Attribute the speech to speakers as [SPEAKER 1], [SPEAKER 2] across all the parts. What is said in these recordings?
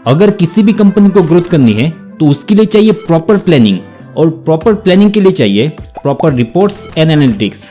[SPEAKER 1] अगर किसी भी कंपनी को ग्रोथ करनी है तो उसके लिए चाहिए प्रॉपर प्लानिंग, और प्रॉपर प्लानिंग के लिए चाहिए प्रॉपर रिपोर्ट्स एंड एनालिटिक्स।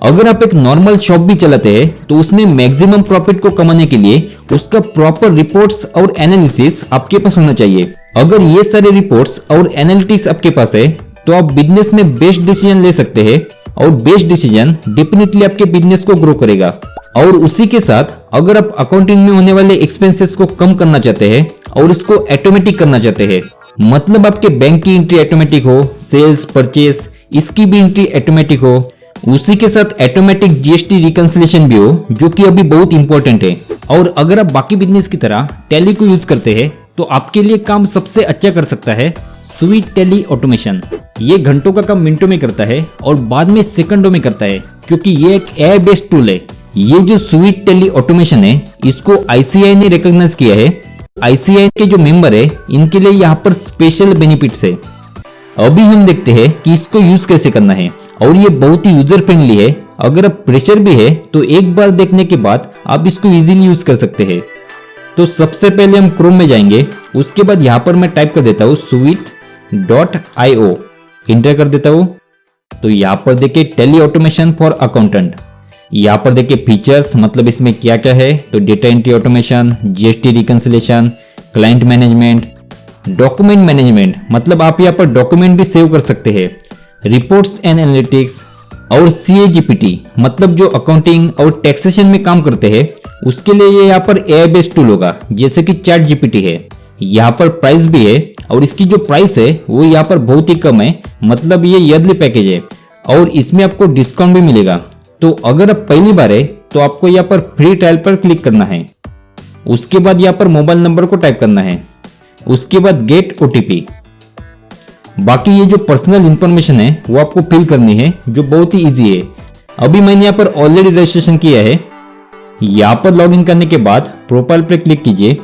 [SPEAKER 1] अगर आप एक नॉर्मल शॉप भी चलाते हैं तो उसमें मैक्सिमम प्रॉफिट को कमाने के लिए उसका प्रॉपर रिपोर्ट्स और एनालिसिस आपके पास होना चाहिए। अगर ये सारे रिपोर्ट्स और एनालिटिक्स आपके पास है तो आप बिजनेस में बेस्ट डिसीजन ले सकते हैं, और बेस्ट डिसीजन डेफिनेटली आपके बिजनेस को ग्रो करेगा। और उसी के साथ अगर आप अकाउंटिंग में होने वाले एक्सपेंसेस को कम करना चाहते हैं और इसको ऑटोमेटिक करना चाहते हैं, मतलब आपके बैंक की एंट्री ऑटोमेटिक हो, सेल्स परचेस इसकी भी एंट्री ऑटोमेटिक हो, उसी के साथ ऑटोमेटिक जीएसटी रिकंसिलिएशन भी हो, जो कि अभी बहुत इंपॉर्टेंट है। और अगर आप बाकी बिजनेस की तरह टैली को यूज करते हैं तो आपके लिए काम सबसे अच्छा कर सकता है स्वीट टैली ऑटोमेशन। ये घंटों का काम मिनटों में करता है और बाद में सेकंडों में करता है, क्योंकि ये एक एआई बेस्ड टूल है। ये जो स्वीट टैली ऑटोमेशन है इसको आईसीआई ने रिकॉग्नाइज किया है। आईसीआई के जो मेंबर है इनके लिए यहाँ पर स्पेशल बेनिफिट्स है। अभी हम देखते हैं कि इसको यूज कैसे करना है, और ये बहुत ही यूजर फ्रेंडली है। अगर आप प्रेशर भी है तो एक बार देखने के बाद आप इसको इजीली यूज कर सकते हैं। तो सबसे पहले हम क्रोम में जाएंगे, उसके बाद यहाँ पर मैं टाइप कर देता हूँ sweet.io, इंटर कर देता हूँ। तो यहाँ पर देखिए टैली ऑटोमेशन फॉर अकाउंटेंट, यहाँ पर देखिए फीचर्स, मतलब इसमें क्या क्या है। तो data entry automation, GST reconciliation, client management, document management, मतलब आप यहाँ पर डॉक्यूमेंट भी सेव कर सकते हैं, रिपोर्ट्स एंड एनालिटिक्स, और सीएजीपीटी, मतलब जो अकाउंटिंग और टैक्सेशन में काम करते हैं उसके लिए ये यहाँ पर एआई बेस्ड टूल होगा, जैसे कि चैट जीपीटी है। यहाँ पर प्राइस भी है, और इसकी जो प्राइस है वो यहाँ पर बहुत ही कम है, मतलब ये ईयरली पैकेज है और इसमें आपको डिस्काउंट भी मिलेगा। तो अगर आप पहली बार है तो आपको यहाँ पर फ्री ट्रायल पर क्लिक करना है। उसके बाद यहाँ पर मोबाइल नंबर को टाइप करना है, उसके बाद गेट ओटीपी। बाकी ये जो पर्सनल इंफॉर्मेशन है वो आपको फिल करनी है, जो बहुत ही इजी है। अभी मैंने यहाँ पर ऑलरेडी रजिस्ट्रेशन किया है। यहाँ पर लॉगिन करने के बाद प्रोफाइल पर क्लिक कीजिए,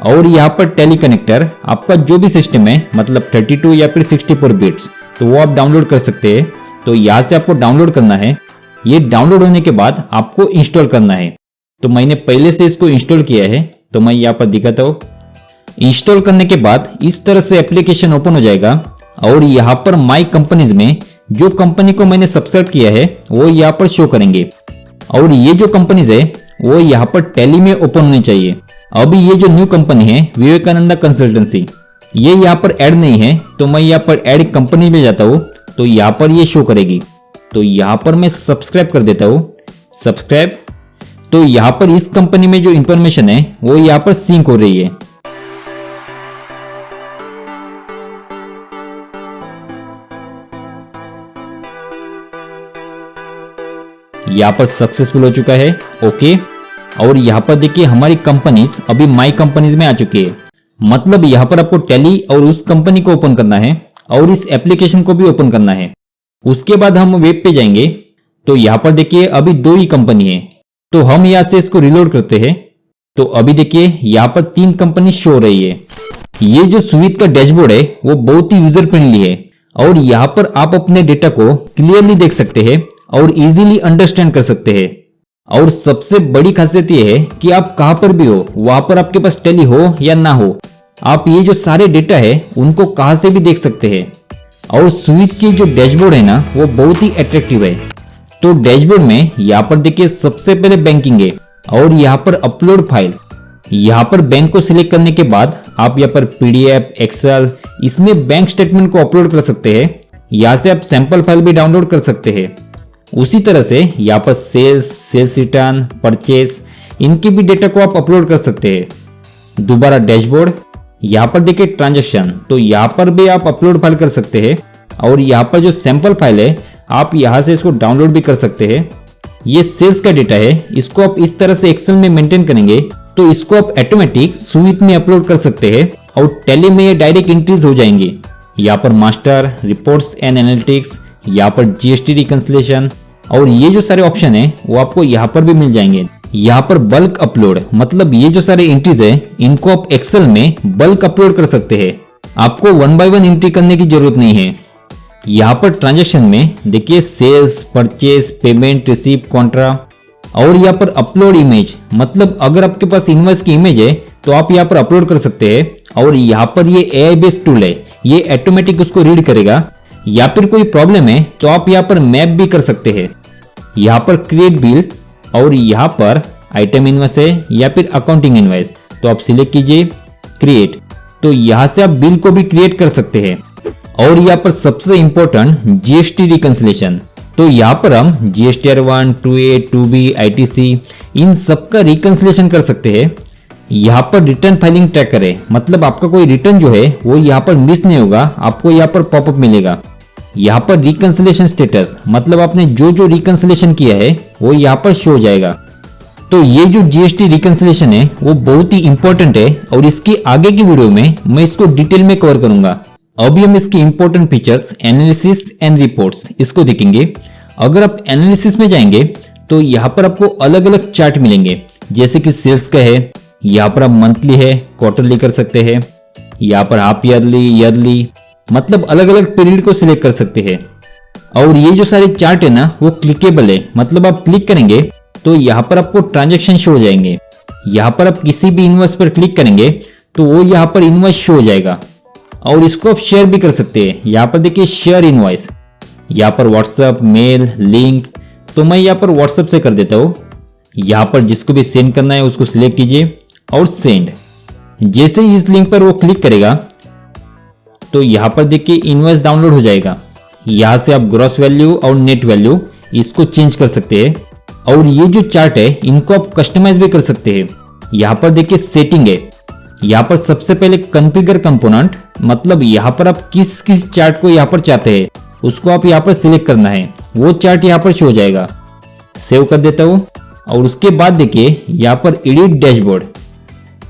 [SPEAKER 1] और यहाँ पर टैली कनेक्टर आपका जो भी सिस्टम है, मतलब 32 या फिर 64 बिट्स, तो वो आप डाउनलोड कर सकते हैं। तो यहाँ से आपको डाउनलोड करना है। ये डाउनलोड होने के बाद आपको इंस्टॉल करना है। तो मैंने पहले से इसको इंस्टॉल किया है, तो मैं यहाँ पर दिखाता हूँ। इंस्टॉल करने के बाद इस तरह से एप्लीकेशन ओपन हो जाएगा, और यहाँ पर माई कंपनीज में जो कंपनी को मैंने सब्सक्राइब किया है वो यहाँ पर शो करेंगे, और ये जो कंपनीज है वो यहाँ पर टैली में ओपन होनी चाहिए। अभी ये जो न्यू कंपनी है विवेकानंदा कंसल्टेंसी, ये यहाँ पर ऐड नहीं है, तो मैं यहाँ पर ऐड कंपनी में जाता हूँ, तो यहाँ पर ये शो करेगी। तो यहाँ पर मैं सब्सक्राइब कर देता हूँ, सब्सक्राइब। तो यहाँ पर इस कंपनी में जो इंफॉर्मेशन है वो यहाँ पर सिंक हो रही है। यहाँ पर सक्सेसफुल हो चुका है, ओके। और यहाँ पर देखिए हमारी कंपनीज अभी माई कंपनीज में आ चुकी है, मतलब यहाँ पर आपको टैली और उस कंपनी को ओपन करना है और इस एप्लीकेशन को भी ओपन करना है। उसके बाद हम वेब पे जाएंगे, तो यहाँ पर देखिए अभी 2 ही कंपनी है, तो हम यहाँ से इसको रिलोड करते हैं। तो अभी देखिए यहाँ पर 3 कंपनी शो हो रही है। ये जो स्वीट का डैशबोर्ड है वो बहुत ही यूजर फ्रेंडली है, और यहाँ पर आप अपने डेटा को क्लियरली देख सकते हैं और इजीली अंडरस्टैंड कर सकते हैं। और सबसे बड़ी खासियत ये है कि आप कहां पर भी हो, वहां पर आपके पास टैली हो या ना हो, आप ये जो सारे डेटा है उनको कहां से भी देख सकते हैं। और स्वीट की जो डैशबोर्ड है ना वो बहुत ही अट्रैक्टिव है। तो डैशबोर्ड में यहाँ पर देखिए सबसे पहले बैंकिंग है, और यहाँ पर अपलोड फाइल। यहाँ पर बैंक को सिलेक्ट करने के बाद आप यहाँ पर पीडीएफ, एक्सेल, इसमें बैंक स्टेटमेंट को अपलोड कर सकते हैं। यहाँ से आप सैंपल फाइल भी डाउनलोड कर सकते हैं। उसी तरह से यहाँ पर सेल्स रिटर्न, परचेस, इनके भी डेटा को आप अपलोड कर सकते हैं। दोबारा डैशबोर्ड, यहाँ पर देखिए ट्रांजैक्शन, तो यहाँ पर भी आप अपलोड फाइल कर सकते हैं। और यहाँ पर जो सैंपल फाइल है आप यहाँ से इसको डाउनलोड भी कर सकते हैं। ये सेल्स का डेटा है, इसको आप इस तरह से एक्सेल में मेंटेन करेंगे तो इसको आप ऑटोमेटिक स्वीट में अपलोड कर सकते हैं, और टैली में ये डायरेक्ट एंट्रीज हो जाएंगी। यहाँ पर मास्टर, रिपोर्ट्स एंड एनालिटिक्स, यहाँ पर जीएसटी रिकंसिलिएशन, और ये जो सारे ऑप्शन है वो आपको यहाँ पर भी मिल जाएंगे। यहाँ पर बल्क अपलोड, मतलब ये जो सारे एंट्रीज है इनको आप एक्सेल में बल्क अपलोड कर सकते हैं। आपको 1 बाय 1 एंट्री करने की जरूरत नहीं है। यहाँ पर ट्रांजैक्शन में देखिए sales, purchase, payment, receive, contra, और यहाँ पर अपलोड इमेज, मतलब अगर आपके पास इनवॉइस की इमेज है तो आप यहाँ पर अपलोड कर सकते हैं और यहाँ पर ये AI बेस्ड टूल है, ये ऑटोमेटिक उसको रीड करेगा। या फिर कोई प्रॉब्लम है तो आप यहाँ पर मैप भी कर सकते हैं। यहाँ पर क्रिएट बिल और यहाँ पर आइटम इनवॉइस है या फिर अकाउंटिंग इनवॉइस, तो आप सिलेक्ट कीजिए क्रिएट, तो यहाँ से आप बिल को भी क्रिएट कर सकते हैं। और यहाँ पर सबसे इंपॉर्टेंट GST रिकंसिलेशन, तो यहाँ पर हम GSTR 1, 2A, 2B, ITC इन सबका रिकंसिलेशन कर सकते हैं। यहाँ पर रिटर्न फाइलिंग ट्रैकर है, मतलब आपका कोई रिटर्न जो है वो यहाँ पर मिस नहीं होगा, आपको यहाँ पर पॉपअप मिलेगा। यहाँ पर रिकंसिलेशन स्टेटस, मतलब आपने जो जो रिकंसिलेशन किया है वो यहाँ पर शो हो जाएगा। तो ये जो GST रिकंसिलेशन है वो बहुत ही इंपॉर्टेंट है और इसकी आगे की वीडियो में मैं इसको डिटेल में कवर करूंगा। अभी हम इसके important features analysis and reports इसको देखेंगे। अगर आप एनालिसिस में जाएंगे तो यहाँ पर आपको अलग अलग चार्ट मिलेंगे, जैसे कि सेल्स का है, यहाँ पर आप मंथली है, क्वार्टरली कर सकते हैं, यहाँ पर हाफ ईयरली, मतलब अलग अलग पीरियड को सिलेक्ट कर सकते हैं। और ये जो सारे चार्ट है ना वो क्लिकेबल है, मतलब आप क्लिक करेंगे तो यहाँ पर आपको ट्रांजेक्शन शो हो जाएंगे। यहाँ पर आप किसी भी इनवॉइस पर क्लिक करेंगे तो वो यहाँ पर इनवॉइस शो हो जाएगा। और इसको आप शेयर भी कर सकते हैं, यहाँ पर देखिए शेयर इनवॉइस, यहाँ पर व्हाट्सएप, मेल, लिंक, तो मैं यहाँ पर व्हाट्सएप से कर देता हूँ। यहाँ पर जिसको भी सेंड करना है उसको सिलेक्ट कीजिए और सेंड। जैसे ही इस लिंक पर वो क्लिक करेगा तो यहाँ पर देखिए इनवॉइस डाउनलोड हो जाएगा। यहाँ से आप ग्रॉस वैल्यू और नेट वैल्यू इसको चेंज कर सकते हैं। और ये जो चार्ट है इनको आप कस्टमाइज भी कर सकते हैं। यहाँ पर देखिए सेटिंग है, यहाँ पर सबसे पहले कॉन्फ़िगर कंपोनेंट, मतलब यहाँ पर आप किस किस चार्ट को यहाँ पर चाहते हैं उसको आप यहाँ पर सिलेक्ट करना है, वो चार्ट यहाँ पर शो हो जाएगा। सेव कर देता हूँ और उसके बाद देखिए यहाँ पर एडिट डैशबोर्ड,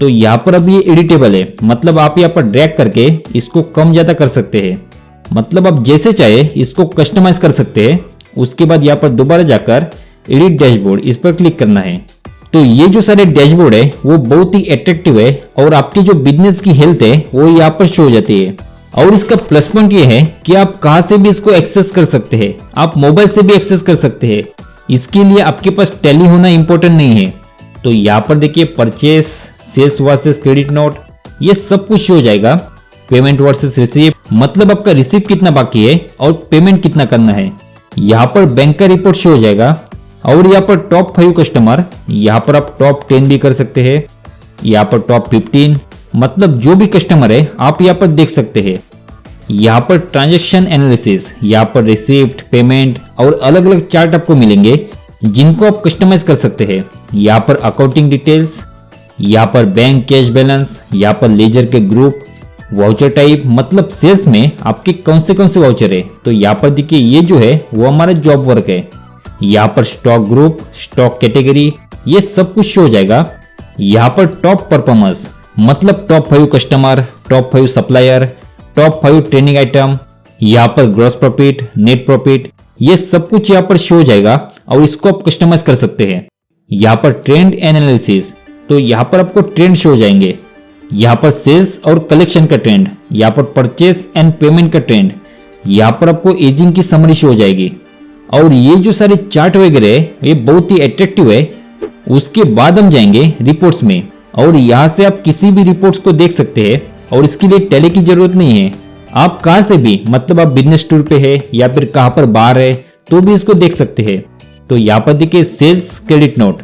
[SPEAKER 1] तो यहाँ पर अब ये एडिटेबल है, मतलब आप यहाँ पर ड्रैग करके इसको कम ज्यादा कर सकते हैं, मतलब आप जैसे चाहे इसको कस्टमाइज कर सकते हैं। उसके बाद यहाँ पर दोबारा जाकर एडिट डैशबोर्ड इस पर क्लिक करना है। तो ये जो सारे डैशबोर्ड है वो बहुत ही अट्रैक्टिव है और आपकी जो बिजनेस की हेल्थ है वो यहाँ पर शो हो जाती है। और इसका प्लस पॉइंट ये है कि आप कहां से भी इसको एक्सेस कर सकते हैं, आप मोबाइल से भी एक्सेस कर सकते हैं। इसके लिए आपके पास टैली होना इंपॉर्टेंट नहीं है। तो यहाँ पर देखिए purchase, sales versus credit note, ये सब कुछ शो हो जाएगा। पेमेंट वर्सेस रिसीव, मतलब आपका रिसीव कितना बाकी है और पेमेंट कितना करना है। यहाँ पर बैंक का रिपोर्ट शो हो जाएगा। और यहाँ पर टॉप 5 कस्टमर, यहाँ पर आप टॉप 10 भी कर सकते हैं, यहाँ पर टॉप 15, मतलब जो भी कस्टमर है आप यहाँ पर देख सकते हैं। यहाँ पर ट्रांजैक्शन एनालिसिस, यहाँ पर रिसीप्ट, पेमेंट और अलग अलग चार्ट आपको मिलेंगे जिनको आप कस्टमाइज कर सकते हैं। यहाँ पर अकाउंटिंग डिटेल्स, यहाँ पर बैंक कैश बैलेंस, यहाँ पर लेजर के ग्रुप, वाउचर टाइप, मतलब सेल्स में आपके कौन से वाउचर है। तो यहाँ पर देखिए ये जो है वो हमारा जॉब वर्क है। यहाँ पर स्टॉक ग्रुप, स्टॉक कैटेगरी, ये सब कुछ शो हो जाएगा। यहाँ पर टॉप परफॉर्मर्स, मतलब top 5 customer, top 5 supplier, top 5 trending item, यहाँ पर ग्रॉस प्रॉफिट, नेट प्रॉफिट, ये सब कुछ यहाँ पर शो हो जाएगा और इसको आप कस्टमाइज कर सकते हैं। यहाँ पर ट्रेंड एनालिसिस, तो यहाँ पर आपको ट्रेंड शो हो जाएंगे। यहाँ पर सेल्स और कलेक्शन का ट्रेंड, यहाँ पर परचेस एंड पेमेंट का ट्रेंड, यहाँ पर आपको एजिंग की समरी शो हो जाएगी। और ये जो सारे चार्ट वगैरह है ये बहुत ही अट्रैक्टिव है। उसके बाद हम जाएंगे रिपोर्ट्स में और यहाँ से आप किसी भी रिपोर्ट्स को देख सकते हैं और इसके लिए टैली की जरूरत नहीं है। आप कहां से भी, मतलब आप बिजनेस टूर पे है या फिर कहां पर बाहर है तो भी इसको देख सकते हैं। तो यहाँ पर देखिए सेल्स क्रेडिट नोट,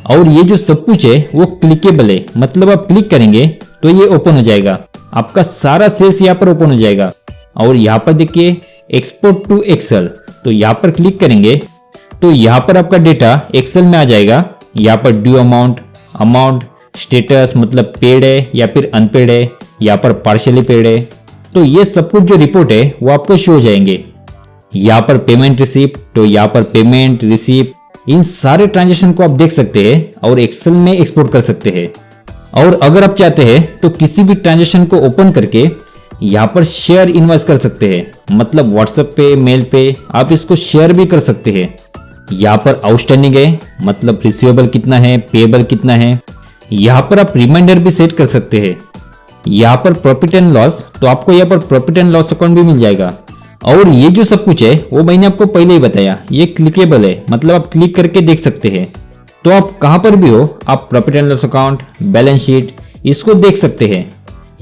[SPEAKER 1] और ये जो सब कुछ है वो क्लिकेबल है, मतलब आप क्लिक करेंगे तो ये ओपन हो जाएगा, आपका सारा सेल्स यहाँ पर ओपन हो जाएगा। और यहाँ पर देखिए एक्सपोर्ट टू एक्सेल, तो यहाँ पर क्लिक करेंगे तो यहाँ पर आपका डेटा एक्सेल में आ जाएगा। यहाँ पर ड्यू अमाउंट, स्टेटस, मतलब पेड है या फिर अनपेड है, यहाँ पर पार्शियली पेड है, तो ये सब कुछ जो रिपोर्ट है वो आपको शो हो जाएंगे। यहाँ पर पेमेंट रिसीप्ट, तो यहाँ पर पेमेंट रिसीप्ट, इन सारे ट्रांजेक्शन को आप देख सकते हैं और एक्सेल में एक्सपोर्ट कर सकते हैं। और अगर आप चाहते हैं तो किसी भी ट्रांजेक्शन को ओपन करके यहाँ पर शेयर इनवॉइस कर सकते हैं, मतलब व्हाट्सएप पे, मेल पे आप इसको शेयर भी कर सकते हैं। यहाँ पर आउटस्टैंडिंग है, मतलब रिसीवेबल कितना है, पेएबल कितना है, यहाँ पर आप रिमाइंडर भी सेट कर सकते हैं। यहाँ पर प्रॉफिट एंड लॉस, तो आपको यहाँ पर प्रॉफिट एंड लॉस अकाउंट भी मिल जाएगा। और ये जो सब कुछ है वो मैंने आपको पहले ही बताया, ये क्लिकेबल है, मतलब आप क्लिक करके देख सकते हैं। तो आप कहां पर भी हो, आप profit and loss account, balance sheet, इसको देख सकते हैं।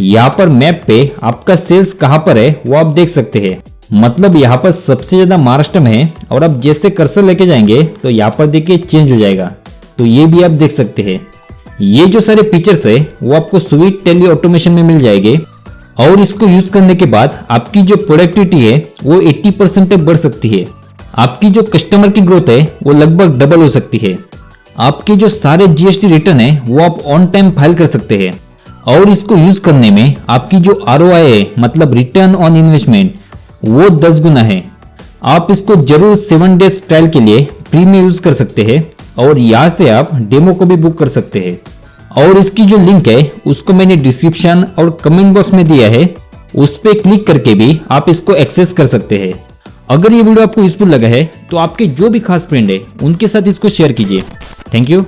[SPEAKER 1] यहाँ पर मैप पे आपका सेल्स कहाँ पर है वो आप देख सकते हैं। मतलब यहाँ पर सबसे ज्यादा महाराष्ट्र में है और आप जैसे कर्सर लेके जाएंगे तो यहाँ पर देखिए चेंज हो जाएगा। तो ये भी आप देख सकते हैं। ये जो सारे फीचर्स है वो आपको स्वीट टेली ऑटोमेशन में मिल जाएंगे और इसको यूज करने के बाद आपकी जो प्रोडक्टिविटी है वो 80% तक बढ़ सकती है। आपकी जो कस्टमर की ग्रोथ है वो लगभग डबल हो सकती है। आपके जो सारे जीएसटी रिटर्न है वो आप ऑन टाइम फाइल कर सकते हैं और इसको यूज करने में आपकी जो ROI है मतलब रिटर्न ऑन इन्वेस्टमेंट वो 10 गुना है। आप इसको जरूर 7 डेज ट्रायल के लिए फ्री में यूज कर सकते हैं और यहाँ से आप डेमो को भी बुक कर सकते हैं। और इसकी जो लिंक है उसको मैंने डिस्क्रिप्शन और कमेंट बॉक्स में दिया है, उस पर क्लिक करके भी आप इसको एक्सेस कर सकते हैं। अगर ये वीडियो आपको यूजफुल लगा है तो आपके जो भी खास फ्रेंड है उनके साथ इसको शेयर कीजिए। Thank you.